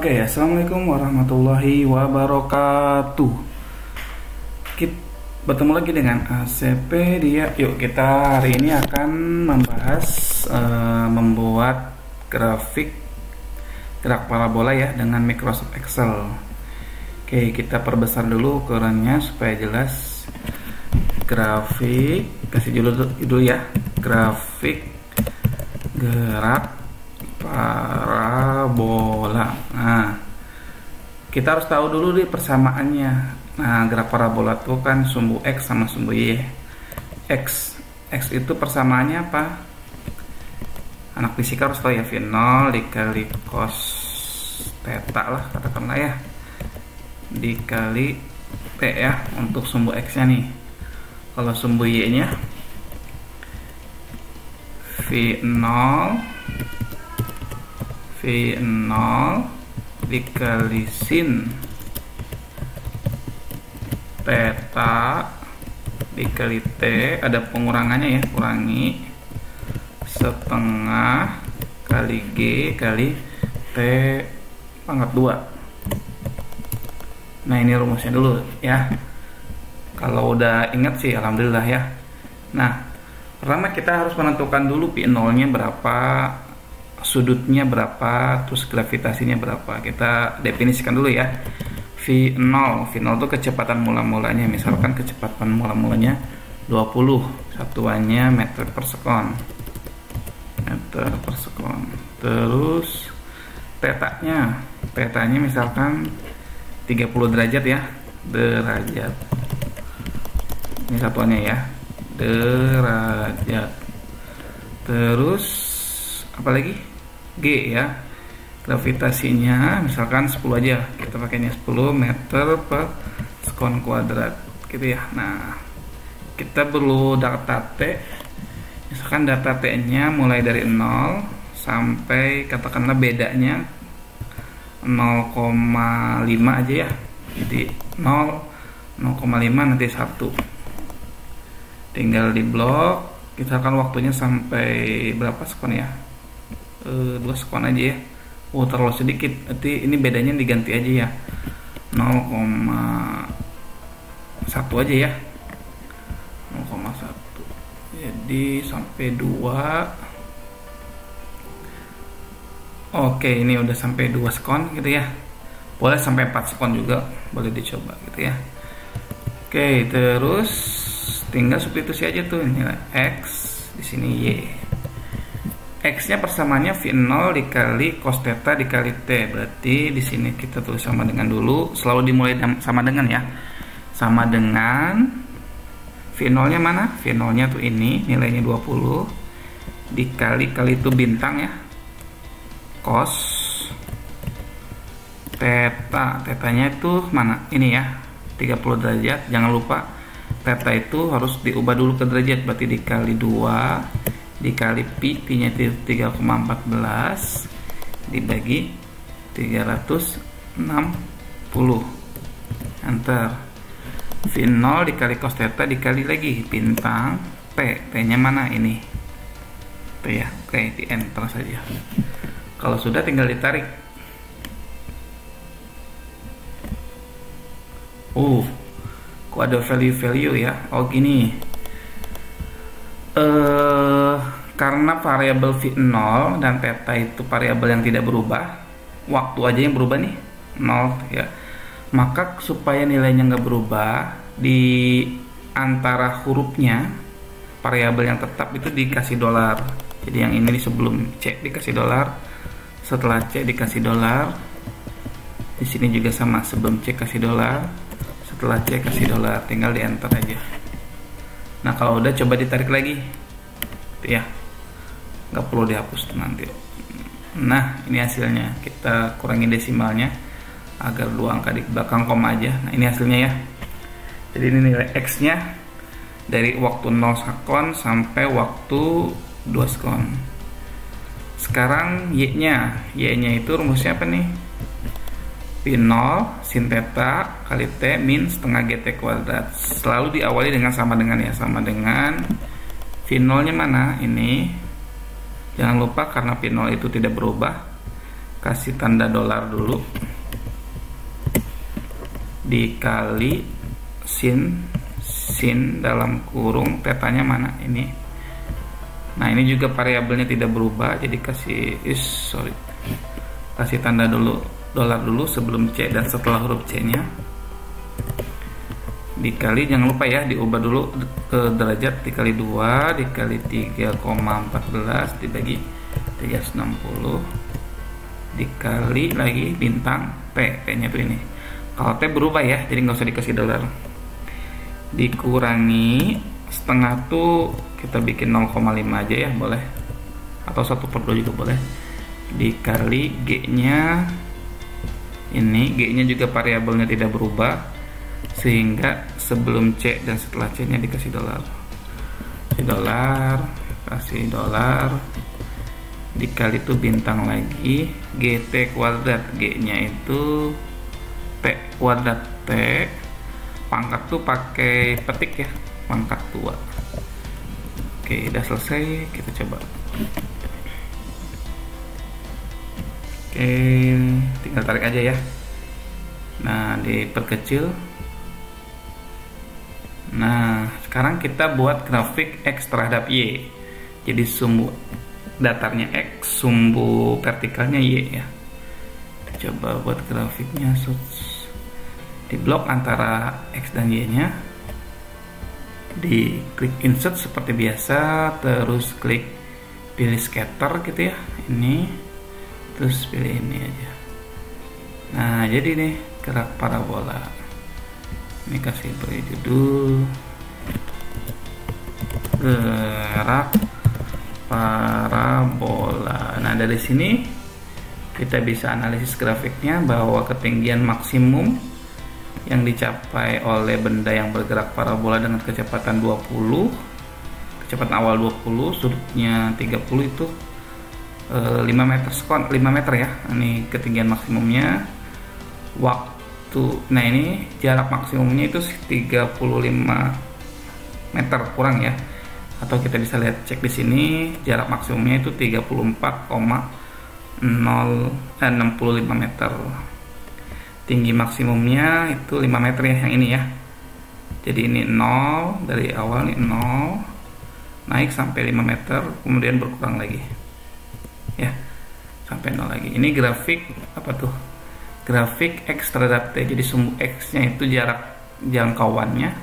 Oke, assalamualaikum warahmatullahi wabarakatuh. Kita bertemu lagi dengan ACP dia. Yuk, kita hari ini akan membahas membuat grafik gerak parabola ya dengan Microsoft Excel. Oke, kita perbesar dulu ukurannya supaya jelas. Grafik, kasih judul ya, grafik gerak parabola. Nah, kita harus tahu dulu nih persamaannya. Nah, gerak parabola itu kan sumbu X sama sumbu Y. X itu persamaannya apa? Anak fisika harus tahu ya, V0 dikali cos theta lah katakanlah ya, dikali T ya untuk sumbu X nya nih. Kalau sumbu Y nya V0 dikali sin theta dikali T, ada pengurangannya ya, kurangi setengah kali G kali T pangkat 2. Nah, ini rumusnya dulu ya. Kalau udah ingat sih alhamdulillah ya. Nah, pertama kita harus menentukan dulu P0 nya berapa, sudutnya berapa, terus gravitasinya berapa. Kita definisikan dulu ya. V0 itu kecepatan mula-mulanya. Misalkan kecepatan mula-mulanya 20, satuannya meter per sekon. Terus tetanya misalkan 30 derajat ya, derajat. Ini satuannya ya, derajat. Terus apa lagi? G ya, gravitasinya misalkan 10 aja, kita pakainya 10 meter per sekon kuadrat gitu ya. Nah, kita perlu data T. Misalkan data T nya mulai dari 0 sampai katakanlah bedanya 0,5 aja ya. Jadi 0,5 nanti 1. Tinggal di blok. Kita akan waktunya sampai berapa sekon ya? 2 sekon aja ya. Terlalu sedikit. Berarti ini bedanya diganti aja ya, 0,1 aja ya, 0,1. Jadi sampai 2. Oke, ini udah sampai 2 sekon gitu ya. Boleh sampai 4 sekon juga, boleh dicoba gitu ya. Oke, terus tinggal substitusi aja tuh nilai X, di sini Y. X nya persamaannya V0 dikali cos theta dikali T. Berarti di sini kita tulis sama dengan dulu, selalu dimulai sama dengan ya. Sama dengan V0 nya mana? V0 nya tuh ini, nilainya 20 dikali itu bintang ya, cos theta. Tetanya itu mana? Ini ya, 30 derajat. Jangan lupa theta itu harus diubah dulu ke derajat, berarti dikali 2 dikali pi nya itu 3,14 dibagi 360. Enter. V0 dikali cos theta dikali lagi bintang T nya mana? Ini T ya. Oke, di enter saja. Kalau sudah tinggal ditarik. Kok ada value ya? Oh gini, karena variabel V0 dan theta itu variabel yang tidak berubah, waktu aja yang berubah nih 0 ya. Maka supaya nilainya nggak berubah, di antara hurufnya variabel yang tetap itu dikasih dolar. Jadi yang ini sebelum C dikasih dolar, setelah C dikasih dolar. Di sini juga sama, sebelum C kasih dolar, setelah C kasih dolar. Tinggal di enter aja. Nah, kalau udah coba ditarik lagi ya, nggak perlu dihapus nanti. Nah, ini hasilnya. Kita kurangi desimalnya agar 2 angka di belakang koma aja. Nah, ini hasilnya ya. Jadi ini nilai X nya dari waktu 0 sekon sampai waktu 2 sekon. Sekarang Y nya itu rumusnya apa nya V0 sin theta kali T min setengah GT kuadrat. Selalu diawali dengan sama dengan ya, sama dengan V0 nya mana? Ini. Jangan lupa karena V0 itu tidak berubah, kasih tanda dolar dulu, dikali sin dalam kurung tetanya mana ini. Nah ini juga variabelnya tidak berubah, jadi kasih tanda dulu dolar dulu sebelum C dan setelah huruf C nya, dikali, jangan lupa ya diubah dulu ke derajat, dikali 2 dikali 3,14 dibagi 360 dikali lagi bintang T nya tuh ini. Kalau T berubah ya, jadi nggak usah dikasih dolar. Dikurangi setengah tuh kita bikin 0,5 aja ya, boleh, atau 1/2 juga boleh, dikali G nya. Ini G nya juga variabelnya tidak berubah, sehingga sebelum C dan setelah C nya dikasih dolar, kasih dolar, dikali itu bintang lagi, GT kuadrat, G nya itu T kuadrat, T pangkat tuh pakai petik ya, pangkat 2. Oke, udah selesai, kita coba. Oke, tinggal tarik aja ya. Nah, diperkecil. Nah, sekarang kita buat grafik X terhadap Y. Jadi sumbu datarnya X, sumbu vertikalnya Y ya. Kita coba buat grafiknya di blok antara X dan Y nya. Di klik insert seperti biasa, terus klik pilih scatter gitu ya, ini, terus pilih ini aja. Nah jadi nih gerak parabola, ini kasih beri judul gerak parabola. Nah dari sini kita bisa analisis grafiknya bahwa ketinggian maksimum yang dicapai oleh benda yang bergerak parabola dengan kecepatan 20, kecepatan awal 20, sudutnya 30 itu 5 meter sekon, 5 meter ya. Ini ketinggian maksimumnya. Waktu, nah ini jarak maksimumnya itu 35 meter kurang ya. Atau kita bisa lihat cek di sini, jarak maksimumnya itu 34,65 meter. Tinggi maksimumnya itu 5 meter ya, yang ini ya. Jadi ini 0, dari awal nih 0, naik sampai 5 meter, kemudian berkurang lagi ya, sampai 0 lagi. Ini grafik apa tuh? Grafik X terhadap T. Jadi sumbu X nya itu jarak jangkauannya,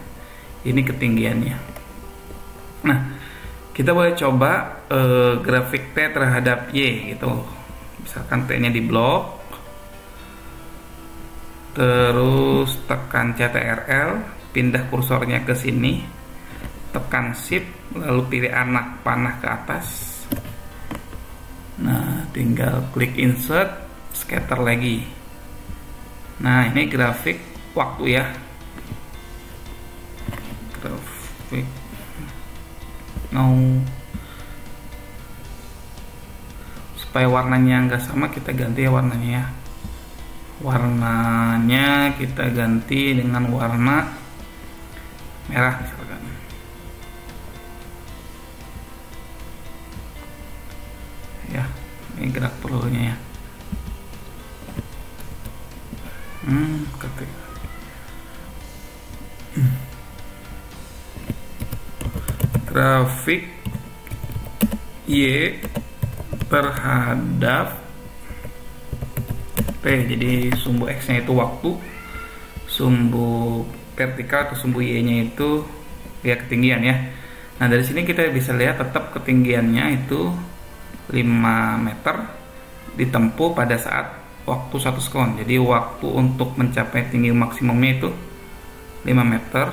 ini ketinggiannya. Nah kita boleh coba grafik T terhadap Y gitu. Misalkan T nya di blok, terus tekan CTRL, pindah kursornya ke sini, tekan shift, lalu pilih anak panah ke atas. Nah tinggal klik insert, scatter lagi. Nah ini grafik waktu ya, grafik supaya warnanya nggak sama, kita ganti ya warnanya ya. Warnanya kita ganti dengan warna merah misalkan. Ya, ini gerak pelurunya ya. Ketik. Grafik Y terhadap T. Jadi sumbu X nya itu waktu, sumbu vertikal atau sumbu Y nya itu ya ketinggian ya. Nah dari sini kita bisa lihat tetap ketinggiannya itu 5 meter ditempuh pada saat waktu 1 sekon. Jadi waktu untuk mencapai tinggi maksimumnya itu 5 meter.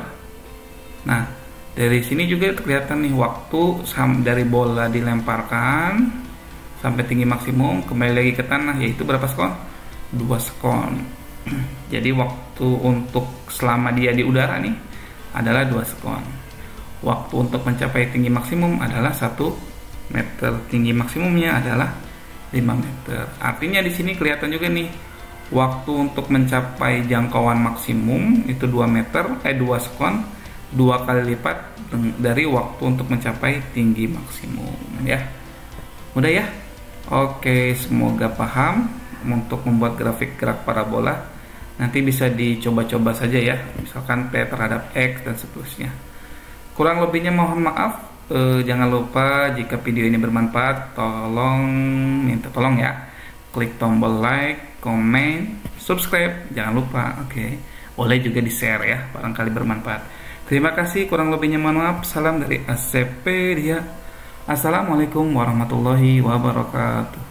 Nah dari sini juga kelihatan nih waktu dari bola dilemparkan sampai tinggi maksimum kembali lagi ke tanah, yaitu berapa sekon? 2 sekon. Jadi waktu untuk selama dia di udara nih adalah 2 sekon. Waktu untuk mencapai tinggi maksimum adalah 1 meter. Tinggi maksimumnya adalah 5 meter. Artinya di sini kelihatan juga nih waktu untuk mencapai jangkauan maksimum itu 2 meter, 2 sekon, 2 kali lipat dari waktu untuk mencapai tinggi maksimum ya. Mudah ya? Oke, semoga paham. untuk membuat grafik gerak parabola. Nanti bisa dicoba-coba saja ya, misalkan P terhadap X dan seterusnya. Kurang lebihnya mohon maaf. Jangan lupa jika video ini bermanfaat, minta tolong ya, klik tombol like, komen, subscribe, jangan lupa. Oke. Boleh juga di share ya, barangkali bermanfaat. Terima kasih, kurang lebihnya mohon maaf. Salam dari ACP dia. Assalamualaikum warahmatullahi wabarakatuh.